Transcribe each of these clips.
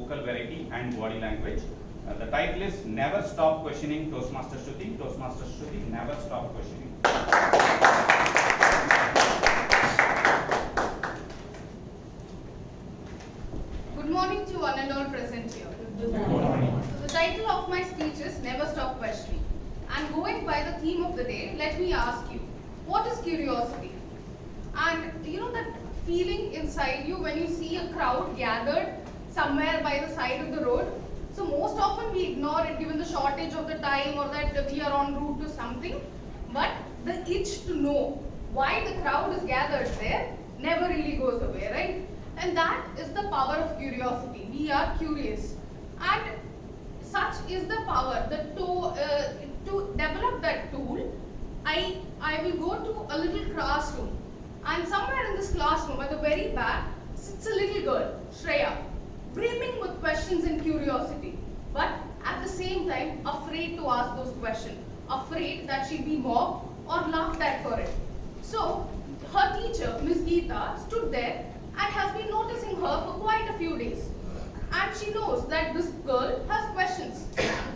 vocal variety and body language. The title is Never Stop Questioning Toastmaster Shruthi. Toastmaster Shruthi, never stop questioning. Good morning to one and all present here. Good morning. So the title of my speech is Never Stop Questioning. And going by the theme of the day, let me ask you, what is curiosity? And you know that feeling inside you when you see a crowd gathered somewhere by the side of the road? So most often we ignore it given the shortage of the time or that we are en route to something. But the itch to know why the crowd is gathered there never really goes away, right? And that is the power of curiosity. We are curious. And such is the power that to develop that tool, I will go to a little classroom. And somewhere in this classroom at the very back sits a little girl, Shreya, brimming with questions and curiosity, but at the same time afraid to ask those questions, afraid that she'd be mocked or laughed at for it. So her teacher, Miss Geeta, stood there and has been noticing her for quite a few days. And she knows that this girl has questions.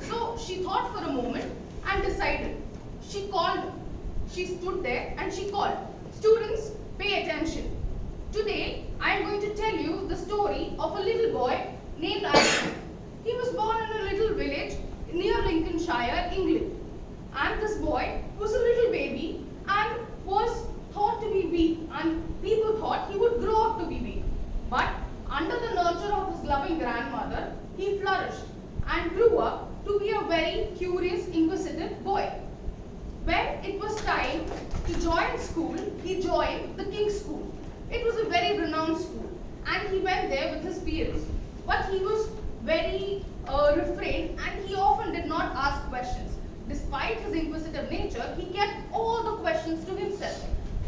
So she thought for a moment and decided. She called. She stood there and she called. Students, pay attention. Today, I am going to tell you the story of a little boy named Isaac. He was born in a little village near Lincolnshire, England. And this boy was a little baby and was thought to be weak, and people thought he would grow up to be weak. But under the nurture of his loving grandmother, he flourished and grew up to be a very curious, inquisitive boy. When it was time to join school, he joined the King's School. It was a very renowned school, and he went there with his peers. But he was very refrained, and he often did not ask questions. Despite his inquisitive nature, he kept all the questions to himself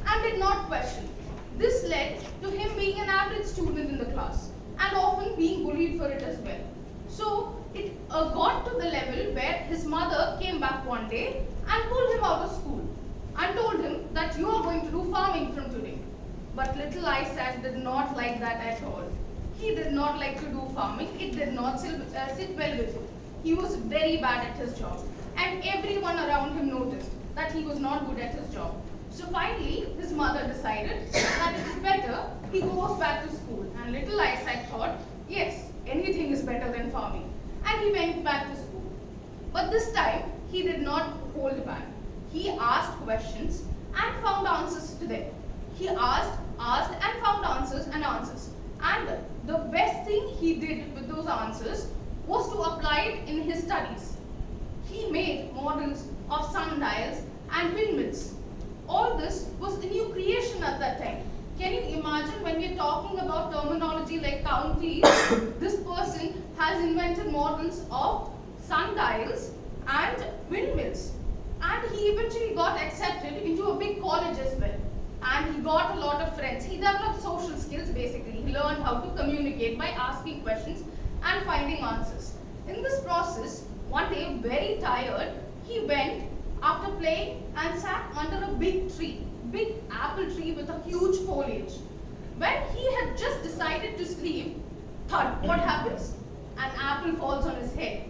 and did not question. This led to him being an average student in the class and often being bullied for it as well. So it got to the level where his mother came back one day and pulled him out of school and told him that you are going to do farming from today. But little Isaac did not like that at all. He did not like to do farming. It did not sit well with him. He was very bad at his job, and everyone around him noticed that he was not good at his job. So finally, his mother decided that it is better he goes back to school. And little Isaac thought, yes, anything is better than farming. And he went back to school. But this time, he did not hold back. He asked questions and found answers to them. He asked and found answers and answers. And the best thing he did with those answers was to apply it in his studies. He made models of sundials and windmills. All this was a new creation at that time. Can you imagine when we are talking about terminology like counties, this person has invented models of sundials and windmills. And he eventually got accepted into a big college as well. And he got a lot of friends. He developed social skills basically. He learned how to communicate by asking questions and finding answers. In this process, one day, very tired, he went after playing and sat under a big tree, big apple tree with a huge foliage. When he had just decided to sleep, thud, what happens? An apple falls on his head.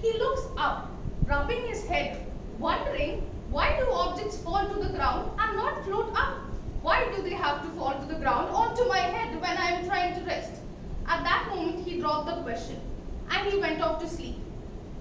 He looks up, rubbing his head, wondering why do objects fall to the ground and not float up? Why do they have to fall to the ground onto my head when I am trying to rest? At that moment, he dropped the question and he went off to sleep.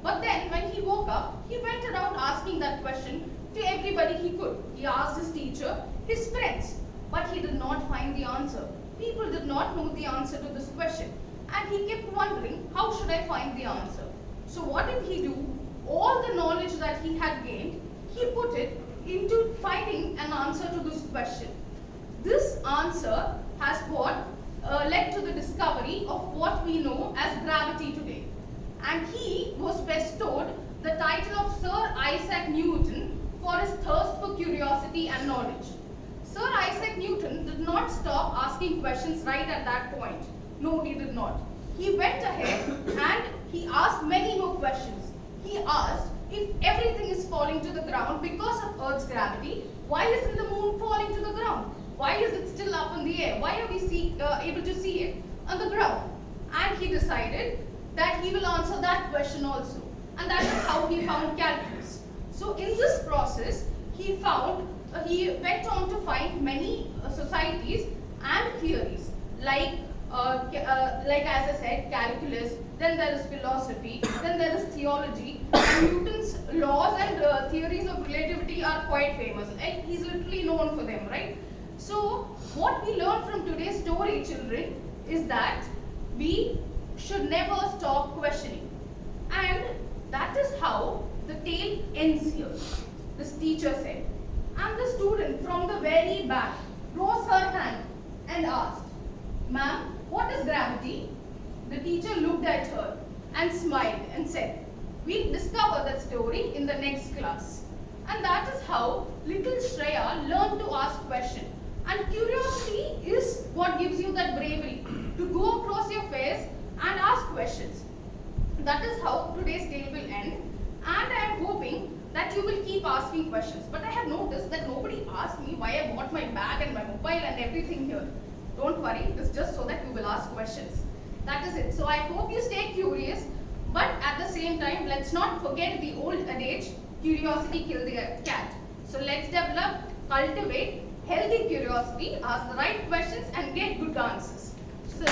But then when he woke up, he went around asking that question to everybody he could. He asked his teacher, his friends, but he did not find the answer. People did not know the answer to this question. And he kept wondering, how should I find the answer? So what did he do? All the knowledge that he had gained, he put it into finding an answer to this question. This answer has what led to the discovery of what we know as gravity today. And he was bestowed the title of Sir Isaac Newton for his thirst for curiosity and knowledge. Sir Isaac Newton did not stop asking questions right at that point. No, he did not. He went ahead and he asked many more questions. He asked, if everything is falling to the ground because of Earth's gravity, why isn't the moon falling to the ground? Why is it still up in the air? Why are we able to see it on the ground? and he decided that he will answer that question also. And that is how he found calculus. So in this process, he went on to find many societies and theories like as I said, calculus, then there is philosophy, then there is theology, and Newton's laws and theories of relativity are quite famous. And he's literally known for them, right? So what we learn from today's story, children, is that we should never stop questioning. And that is how the tale ends here. This teacher said, and the student from the very back rose her hand and asked, "Ma'am, what is gravity?" The teacher looked at her and smiled and said, "We'll discover that story in the next class." And that is how little Shreya learned to ask questions. And curiosity is what gives you that bravery to go across your face and ask questions. That is how today's tale will end. And I am hoping that you will keep asking questions. But I have noticed that nobody asked me why I bought my bag and my mobile and everything here. Don't worry, it's just so that you will ask questions. That is it. So I hope you stay curious, but at the same time, let's not forget the old adage, curiosity kills the cat. So let's develop, cultivate healthy curiosity, ask the right questions and get good answers. So